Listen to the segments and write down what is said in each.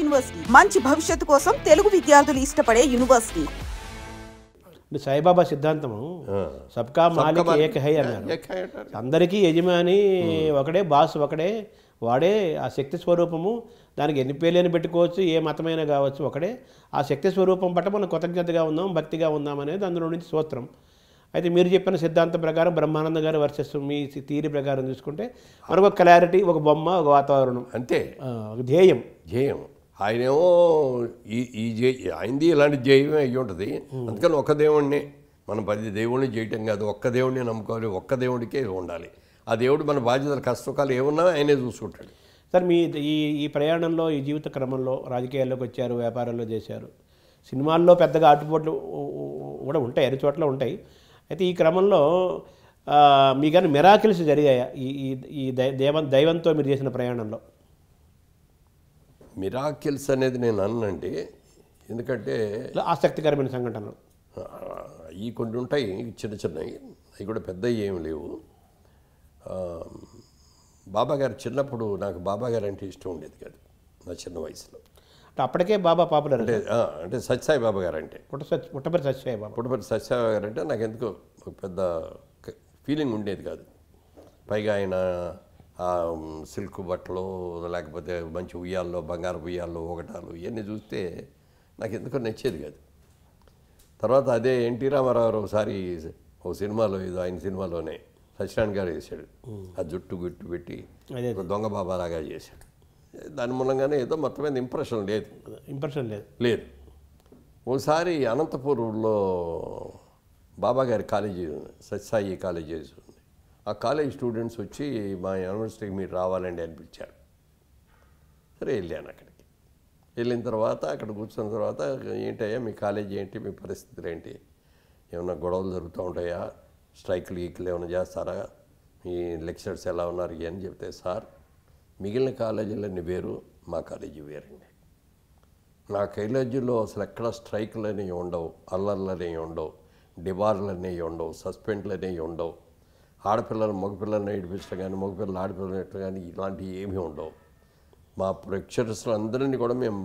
University మంచి భవిష్యత్తు కోసం తెలుగు విద్యార్థులు ఇష్టపడే యూనివర్సిటీ. సాయిబాబా సిద్ధాంతము సబ్కా మాలిక్ ఏక్ హై అన్నారు. అందరికీ యజమాని ఒకడే, బాస్ ఒకడే, వాడే ఆ శక్తి స్వరూపము. దానికి ఎన్ని పేర్లని పెట్టుకోవచ్చు, ఏ మతమైనా కావచ్చు, ఒకడే. ఆ శక్తి స్వరూపం పట్ల మనం కృతజ్ఞతగా ఉందాం, భక్తిగా ఉందాం అనేది అందులో నుంచి సూత్రం. అయితే మీరు చెప్పిన సిద్ధాంతం ప్రకారం బ్రహ్మానంద గారు వర్సెస్ మీ థియరీ ప్రకారం చూసుకుంటే మనకు ఒక క్లారిటీ, ఒక బొమ్మ, ఒక వాతావరణం, అంతే. ఒక ధ్యేయం. ఆయనేమో ఆయనది ఇలాంటి ధ్యేయమే అయ్యి ఉంటుంది. అందుకని ఒక్క దేవుడిని మనం 10 దేవుడిని చేయటం కాదు, ఒక్క దేవుడిని నమ్ముకోవాలి, ఒక్క దేవుడికే ఉండాలి. ఆ దేవుడు మన బాధ్యతలు కష్టసుఖాలు ఏమున్నా ఆయనే చూసుకుంటాడు. సార్ మీ ఈ ప్రయాణంలో, ఈ జీవిత క్రమంలో రాజకీయాల్లోకి వచ్చారు, వ్యాపారాల్లో చేశారు, సినిమాల్లో పెద్దగా ఆటుపోట్లు కూడా ఉంటాయి, అన్ని చోట్ల ఉంటాయి. అయితే ఈ క్రమంలో మీకన్నా మిరాకిల్స్ జరిగాయా ఈ దైవంతో మీరు చేసిన ప్రయాణంలో? మిరాకిల్స్ అనేది నేను అన్నండి, ఎందుకంటే ఆసక్తికరమైన సంఘటనలు ఈ కొన్ని ఉంటాయి, చిన్న చిన్నవి, అవి కూడా పెద్దవి ఏమి లేవు. బాబాగారు చిన్నప్పుడు నాకు బాబాగారు అంటే ఇష్టం ఉండేది కాదు నా చిన్న వయసులో. అప్పటికే బాబా పాపులర్ అంటే సత్యసాయి బాబా గారు అంటే పుట్టపర్తి సత్యసాయి బాబా, పుట్టపర్తి సత్యసాయి బాబా గారు అంటే నాకు ఎందుకో ఒక పెద్ద ఫీలింగ్ ఉండేది కాదు. పైగా ఆయన సిల్క్ బట్టలు, లేకపోతే మంచి ఉయ్యాల్లో, బంగారు ఉయ్యాల్లో, ఒకటాలు ఇవన్నీ చూస్తే నాకు ఎందుకో నచ్చేది కాదు. తర్వాత అదే ఎన్టీ రామారావు ఒకసారి ఓ సినిమాలో, ఏదో ఆయన సినిమాలోనే సత్యనారాయణ గారు చేశాడు. ఆ జుట్టు గుట్టు పెట్టి దొంగ బాబా లాగా చేశాడు. దాని మూలంగానే ఏదో మొత్తం మీద ఇంప్రెషన్ లేదు. ఓసారి అనంతపూర్లో బాబాగారి కాలేజీ, సత్యసాయి కాలేజీ ఉంది. ఆ కాలేజ్ స్టూడెంట్స్ వచ్చి మా యూనివర్సిటీకి మీరు రావాలండి అనిపించారు. సరే వెళ్ళాను అక్కడికి. వెళ్ళిన తర్వాత అక్కడ కూర్చున్న తర్వాత, ఏంటయ్యా మీ కాలేజీ ఏంటి, మీ పరిస్థితులు ఏంటి, ఏమన్నా గొడవలు జరుగుతూ ఉంటాయా, స్ట్రైక్లు గీక్లు ఏమైనా చేస్తారా, మీ లెక్చరర్స్ ఎలా ఉన్నారు అని చెప్తే, సార్ మిగిలిన కాలేజీలన్నీ వేరు, మా కాలేజీ వేరండి. నా కాలేజీలో అసలు ఎక్కడ స్ట్రైక్లు అనేవి ఉండవు, అల్లర్లు అనేవి ఉండవు, డిబార్లు అనేవి ఉండవు, సస్పెండ్లు అనేవి ఉండవు, ఆడపిల్లలు మగపిల్లల్ని ఏడిపించడం కానీ, మగపిల్లలు ఆడపిల్లలు ఎట్టడం కానీ ఇలాంటివి ఏమీ ఉండవు. మా లెక్చరర్స్ అందరినీ కూడా మేము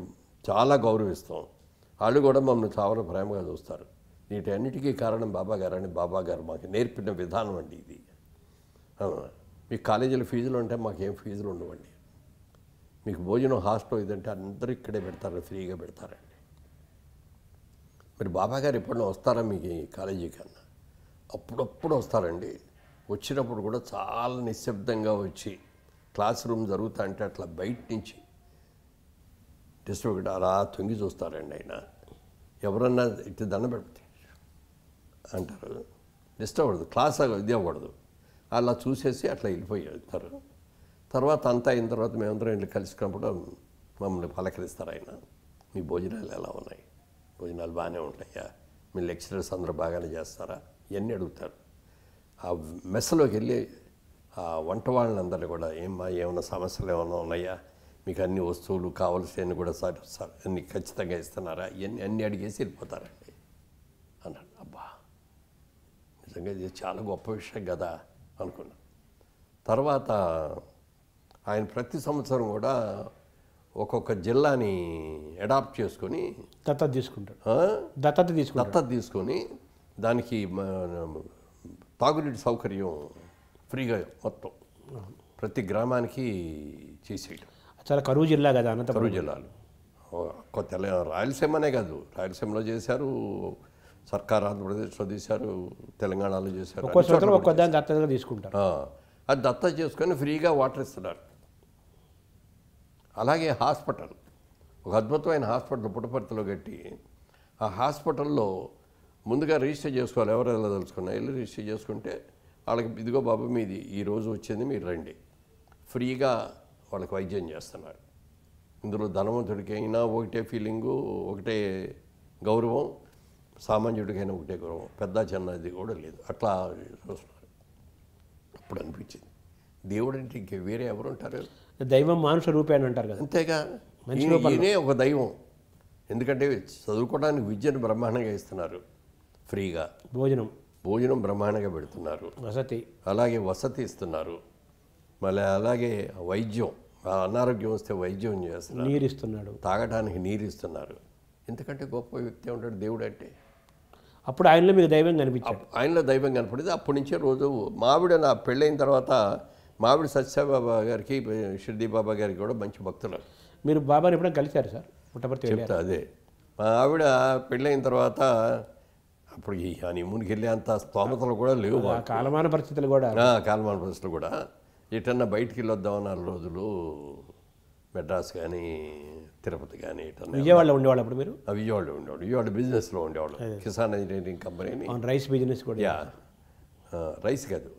చాలా గౌరవిస్తాం, వాళ్ళు కూడా మమ్మల్ని చాలా ప్రేమగా చూస్తారు. వీటన్నిటికీ కారణం బాబాగారు అని బాబాగారు మాకు నేర్పిన విధానం అండి ఇది. మీకు కాలేజీలో ఫీజులు ఉంటే మాకేం ఫీజులు ఉండవండి, మీకు భోజనం హాస్టల్ ఇదంటే అందరూ ఇక్కడే పెడతారు, ఫ్రీగా పెడతారండి. మరి బాబాగారు ఎప్పుడన్నా వస్తారా మీకు ఈ కాలేజీ కన్నా? అప్పుడప్పుడు వస్తారండి. వచ్చినప్పుడు కూడా చాలా నిశ్శబ్దంగా వచ్చి క్లాస్ రూమ్ జరుగుతా అంటే అట్లా బయట నుంచి డిస్ట్రిక్ట్ అలా తొంగి చూస్తారండి. ఆయన ఎవరన్నా ఇటు దండం పెడితే అంటారు, డిస్టర్బ్ అవ్వదు, క్లాస్ ఇది అవ్వకూడదు, అలా చూసేసి అట్లా వెళ్ళిపోయి వెళ్తారు. తర్వాత అంతా అయిన తర్వాత మేమందరం వెళ్ళి కలిసినప్పుడు మమ్మల్ని పలకరిస్తారు ఆయన. మీ భోజనాలు ఎలా ఉన్నాయి, భోజనాలు బాగానే ఉంటాయా, మీ లెక్చరర్స్ అందరూ బాగానే చేస్తారా, ఇవన్నీ అడుగుతారు. ఆ మెస్లోకి వెళ్ళి ఆ వంట వాళ్ళందరినీ కూడా ఏమైనా సమస్యలు ఏమైనా ఉన్నాయా, మీకు అన్ని వస్తువులు కావాల్సినవి కూడా సార్ అన్ని ఖచ్చితంగా ఇస్తున్నారా, ఇవన్నీ అన్నీ అడిగేసి వెళ్ళిపోతారండి అన్నాడు. అబ్బా నిజంగా ఇది చాలా గొప్ప విషయం కదా అనుకున్నాను. తర్వాత ఆయన ప్రతి సంవత్సరం కూడా ఒక్కొక్క జిల్లాని అడాప్ట్ చేసుకొని దత్తత తీసుకొని దానికి తాగునీటి సౌకర్యం ఫ్రీగా మొత్తం ప్రతి గ్రామానికి చేసేయడం. చాలా కరువు జిల్లా కదా, కరువు జిల్లాలు కొత్త రాయలసీమనే కాదు, రాయలసీమలో చేశారు, సర్కార్ ఆంధ్రప్రదేశ్లో తీశారు, తెలంగాణలో చేశారు. తీసుకుంటారు, అది దత్త చేసుకొని ఫ్రీగా వాటర్ ఇస్తున్నారు. అలాగే హాస్పిటల్, ఒక అద్భుతమైన హాస్పిటల్ పుట్టపర్తిలో కట్టి, ఆ హాస్పిటల్లో ముందుగా రిజిస్టర్ చేసుకోవాలి. ఎవరు వెళ్ళదలుచుకున్నా వెళ్ళి రిజిస్టర్ చేసుకుంటే వాళ్ళకి ఇదిగో బాబు మీది ఈరోజు వచ్చింది, మీరు రండి, ఫ్రీగా వాళ్ళకి వైద్యం చేస్తున్నారు. ఇందులో ధనవంతుడికైనా ఒకటే ఫీలింగు, ఒకటే గౌరవం, సామాన్యుడికైనా ఒకటే గౌరవం, పెద్ద చిన్నది కూడా లేదు, అట్లా చూస్తున్నారు. అప్పుడు అనిపించింది దేవుడు అంటే ఇంక వేరే ఎవరు ఉంటారు, దైవం మానుష రూపేణ అంటారు కదా, అంతేగా ఈయనే ఒక దైవం. ఎందుకంటే చదువుకోవడానికి విద్యను బ్రహ్మాండంగా ఇస్తున్నారు, ఫ్రీగా భోజనం బ్రహ్మాండంగా పెడుతున్నారు, అలాగే వసతి ఇస్తున్నారు, మళ్ళీ అలాగే వైద్యం అనారోగ్యం వస్తే వైద్యం చేస్తున్నారు, నీరు ఇస్తున్నాడు, తాగడానికి నీరు ఇస్తున్నారు. ఇంతకంటే గొప్ప వ్యక్తి ఉంటాడు దేవుడు అంటే. అప్పుడు ఆయనలో మీకు దైవం కనిపించాడు. ఆయనలో దైవం కనపడింది. అప్పటి నుంచే రోజు మావిడ నా పెళ్ళైన తర్వాత మావిడ సత్యసాయిబాబా గారికి షిర్డీ బాబా గారికి కూడా మంచి భక్తులు. మీరు బాబాని ఎప్పుడైనా కలిశారు సార్? పుట్టపర్తి చెప్తా అదే. మా ఆవిడ పెళ్ళైన తర్వాత అప్పుడు ఈ హనీమూన్కి వెళ్ళే అంత స్తోమతలు కూడా లేవు, కాలమాన పరిస్థితులు కూడా. కాలమాన పరిస్థితులు కూడా. ఎటన్నా బయటికి వెళ్ళొద్దాం 4 రోజులు, మెడ్రాస్ కానీ తిరుపతి కానీ ఎటన్నా. విజయవాడలో ఉండేవాళ్ళు అప్పుడు మీరు? విజయవాడలో ఉండేవాడు. విజయవాడ బిజినెస్లో ఉండేవాడు, కిసాన్ ఇంజనీరింగ్ కంపెనీని. రైస్ బిజినెస్ కూడా. యా, రైస్ కాదు,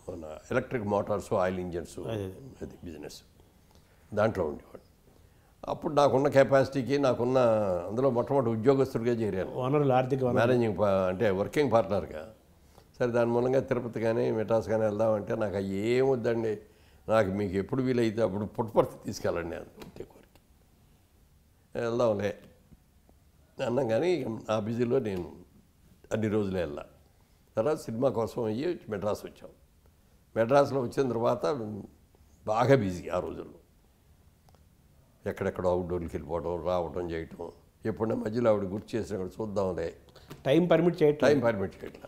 మన ఎలక్ట్రిక్ మోటార్స్, ఆయిల్ ఇంజన్స్, అది బిజినెస్, దాంట్లో ఉండేవాడు. అప్పుడు నాకున్న కెపాసిటీకి, నాకున్న అందులో మొట్టమొదటి ఉద్యోగస్తుడిగా చేరాను, ఓనర్లు, ఆర్థిక మేనేజింగ్ అంటే వర్కింగ్ పార్ట్నర్గా. సరే, దాని మూలంగా తిరుపతి కానీ మెడ్రాస్ కానీ వెళ్దామంటే నాకు ఏమొద్దండి, నాకు మీకు ఎప్పుడు వీలైతే అప్పుడు పుట్టపర్తి తీసుకెళ్ళండి అంతే కోరిక. వెళ్దాంలే అన్నాం, కానీ ఆ బిజీలో నేను అన్ని రోజులు వెళ్ళా. తర్వాత సినిమా కోసం అయ్యి మెడ్రాస్ వచ్చాం. మెడ్రాస్లో వచ్చిన తర్వాత బాగా బిజీ ఆ రోజుల్లో. ఎక్కడెక్కడో అవుట్డోర్కి వెళ్ళిపోవడం, రావడం, చేయటం. ఎప్పుడైనా మధ్యలో ఆవిడ గుర్తు చేసినా చూద్దాంలే, టైం పర్మిట్ చేయట్లా.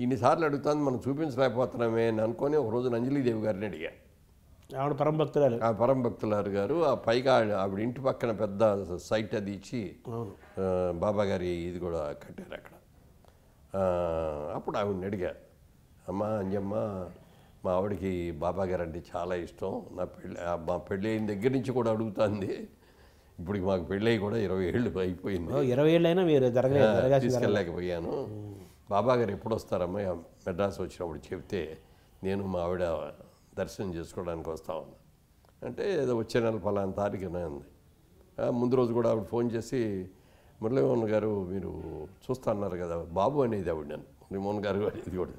ఇన్నిసార్లు అడుగుతాను, మనం చూపించలేకపోతున్నామే అని అనుకొని ఒక రోజు అంజలీదేవి గారిని అడిగా. ఆవిడ పరమభక్తురాలు. ఆ పరమభక్తులారు గారు ఆ పైగా ఆవిడ ఇంటి పక్కన పెద్ద సైట్ అది ఇచ్చి బాబా గారి ఇది కూడా కట్టారు అక్కడ. అప్పుడు ఆవిడని అడిగా, అమ్మ అంజమ్మ, మా ఆవిడకి బాబా గారు అంటే చాలా ఇష్టం, మా పెళ్ళి అయిన దగ్గర నుంచి కూడా అడుగుతుంది. ఇప్పుడు మాకు పెళ్ళి కూడా 20 ఏళ్ళు అయిపోయింది. 20 ఏళ్ళైనా మీరు తీసుకెళ్ళలేకపోయాను. బాబా గారు ఎప్పుడు వస్తారమ్మా మెడ్రాస్ వచ్చినప్పుడు చెప్తే నేను మా ఆవిడ దర్శనం చేసుకోవడానికి వస్తామన్నా. అంటే ఏదో వచ్చే నెల ఫలానా తారీఖునే ఉంది. ముందు రోజు కూడా ఆవిడ ఫోన్ చేసి, మురళీమోహన్ గారు మీరు చూస్తా అన్నారు కదా, బాబు అనేది ఆవిడ, నన్ను మురళీమోహన్ గారు అనేది కూడా,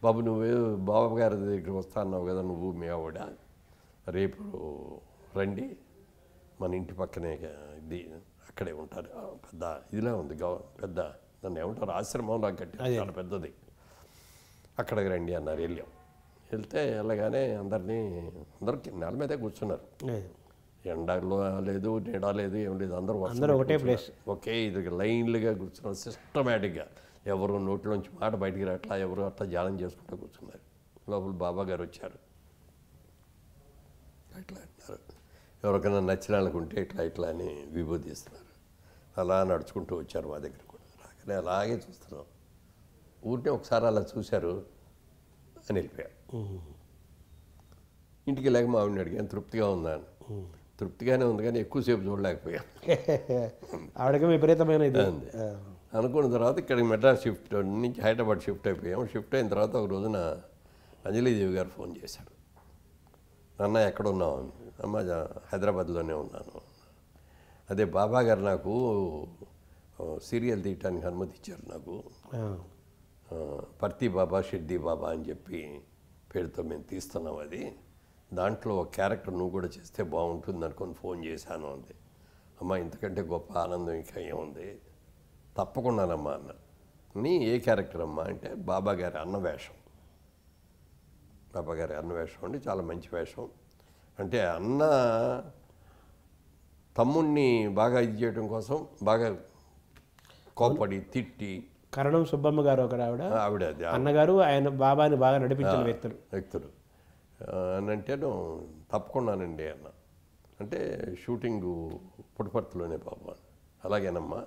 బాబు నువ్వే బాబా గారి దగ్గరికి వస్తా అన్నావు కదా నువ్వు మీ ఆవిడ, రేపు రండి, మన ఇంటి పక్కనే ఇది అక్కడే ఉంటారు, పెద్ద ఇదిలా ఉంది, పెద్ద దాన్ని ఏమంటారు, ఆశ్రమంలో కట్టారు, చాలా పెద్దది, అక్కడికి రండి అన్నారు. వెళ్తే వెళ్ళగానే అందరికి నేల మీదే కూర్చున్నారు. ఎండలో లేదు, నీడ లేదు, ఏం లేదు, అందరూ ఒకటే ప్లేస్, ఒకే ఇది లైన్లుగా కూర్చున్నారు సిస్టమేటిక్గా. ఎవరు నోట్లోంచి మాట బయటికి రాట్లా, ఎవరు అట్లా ధ్యానం చేసుకుంటూ కూర్చున్నారు. లోపల బాబా గారు వచ్చారు. అట్లా అంటున్నారు, ఎవరికైనా నచ్చిన వాళ్ళకుంటే ఇట్లా అని విభూతిస్తున్నారు. అలా నడుచుకుంటూ వచ్చారు మా దగ్గర కూడా. రాగానే అలాగే చూస్తున్నాం. ఊరినే ఒకసారి అలా చూశారు అని వెళ్ళిపోయారు. ఇంటికి వెళ్ళాక మా ఆవిడని అడిగాను, తృప్తిగా ఉందా అని. తృప్తిగానే ఉంది, కానీ ఎక్కువసేపు చూడలేకపోయాను. ఆవిడకి విపరీతమైన ఇది అనుకున్న తర్వాత ఇక్కడికి మెడ్రాస్ షిఫ్ట్ నుంచి హైదరాబాద్ షిఫ్ట్ అయిపోయాం. షిఫ్ట్ అయిన తర్వాత ఒక రోజున అంజలీదేవి గారు ఫోన్ చేశాడు. అన్న ఎక్కడున్నావు? అమ్మ హైదరాబాద్లోనే ఉన్నాను. అదే బాబా గారు నాకు సీరియల్ తీయటానికి అనుమతి ఇచ్చారు. నాకు పర్తి బాబా, షిర్డీ బాబా అని చెప్పి పేరుతో మేము తీస్తున్నాం. అది దాంట్లో ఒక క్యారెక్టర్ నువ్వు కూడా చేస్తే బాగుంటుంది అనుకొని ఫోన్ చేశాను అంది. అమ్మ ఇంతకంటే గొప్ప ఆనందం ఇంకా ఏముంది, తప్పకుండానమ్మా అన్న. నీ ఏ క్యారెక్టర్ అమ్మా అంటే బాబా గారి అన్న వేషం. బాబా గారి అన్న వేషం అంటే చాలా మంచి వేషం. అంటే అన్న తమ్ముణ్ణి బాగా ఇది చేయడం కోసం బాగా కోపడి తిట్టి, కరణం సుబ్బమ్మ గారు ఒక ఆవిడ అన్నగారు, ఆయన బాబాని బాగా నడిపించిన వ్యక్తులు అని అంటే తప్పకుండానండి అన్న. అంటే షూటింగు పుట్టపర్తిలోనే బాబా. అలాగేనమ్మా